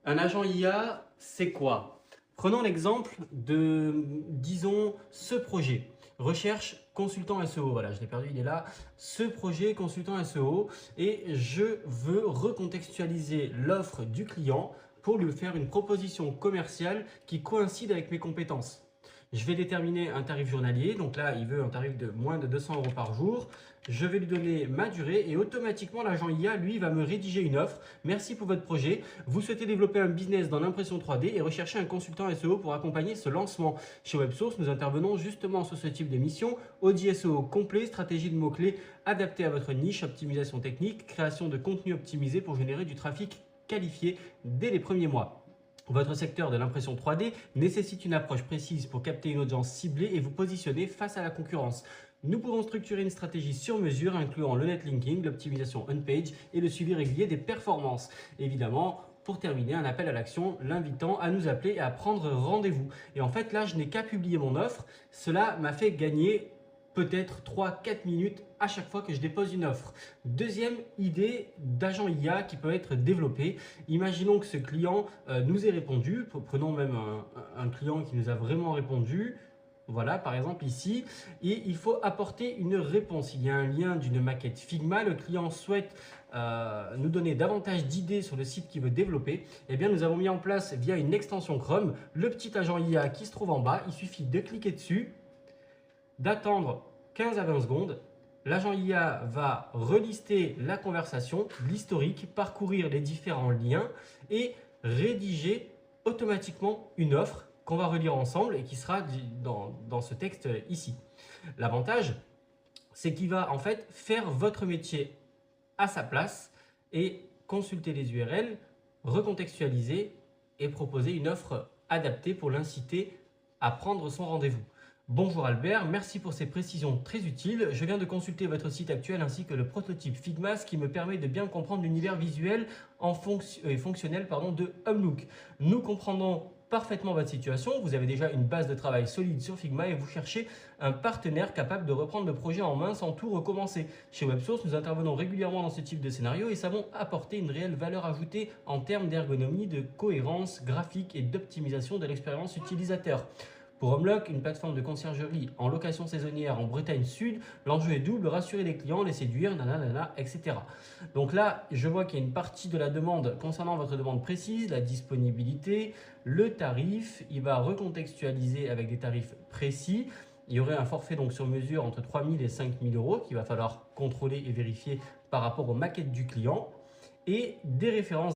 Un agent IA, c'est quoi? Prenons l'exemple de, disons, ce projet. Recherche consultant SEO. Voilà, je l'ai perdu, il est là. Ce projet consultant SEO et je veux recontextualiser l'offre du client pour lui faire une proposition commerciale qui coïncide avec mes compétences. Je vais déterminer un tarif journalier, donc là il veut un tarif de moins de 200 € par jour. Je vais lui donner ma durée et automatiquement l'agent IA lui va me rédiger une offre. Merci pour votre projet. Vous souhaitez développer un business dans l'impression 3D et rechercher un consultant SEO pour accompagner ce lancement. Chez WebSource, nous intervenons justement sur ce type de mission. Audit SEO complet, stratégie de mots-clés adaptée à votre niche, optimisation technique, création de contenu optimisé pour générer du trafic qualifié dès les premiers mois. Votre secteur de l'impression 3D nécessite une approche précise pour capter une audience ciblée et vous positionner face à la concurrence. Nous pouvons structurer une stratégie sur mesure incluant le netlinking, l'optimisation on-page et le suivi régulier des performances. Évidemment, pour terminer, un appel à l'action l'invitant à nous appeler et à prendre rendez-vous. Et en fait, là, je n'ai qu'à publier mon offre. Cela m'a fait gagner peut-être 3-4 minutes à chaque fois que je dépose une offre. Deuxième idée d'agent IA qui peut être développée. Imaginons que ce client nous ait répondu. Prenons même un client qui nous a vraiment répondu. Voilà, par exemple ici, et il faut apporter une réponse. Il y a un lien d'une maquette Figma. Le client souhaite nous donner davantage d'idées sur le site qu'il veut développer. Eh bien, nous avons mis en place via une extension Chrome le petit agent IA qui se trouve en bas. Il suffit de cliquer dessus, d'attendre 15 à 20 secondes. L'agent IA va relister la conversation, l'historique, parcourir les différents liens et rédiger automatiquement une offre qu'on va relire ensemble et qui sera dans ce texte ici. L'avantage, c'est qu'il va en fait faire votre métier à sa place et consulter les URL, recontextualiser et proposer une offre adaptée pour l'inciter à prendre son rendez-vous. Bonjour Albert, merci pour ces précisions très utiles. Je viens de consulter votre site actuel ainsi que le prototype Figma, ce qui me permet de bien comprendre l'univers visuel et fonctionnel de Homelook. Nous comprenons parfaitement votre situation. Vous avez déjà une base de travail solide sur Figma et vous cherchez un partenaire capable de reprendre le projet en main sans tout recommencer. Chez WebSource, nous intervenons régulièrement dans ce type de scénario et savons apporter une réelle valeur ajoutée en termes d'ergonomie, de cohérence graphique et d'optimisation de l'expérience utilisateur. Pour Homelock, une plateforme de conciergerie en location saisonnière en Bretagne Sud, l'enjeu est double, rassurer les clients, les séduire, nanana, etc. Donc là, je vois qu'il y a une partie de la demande concernant votre demande précise, la disponibilité, le tarif. Il va recontextualiser avec des tarifs précis. Il y aurait un forfait donc sur mesure entre 3 000 et 5 000 € qu'il va falloir contrôler et vérifier par rapport aux maquettes du client et des références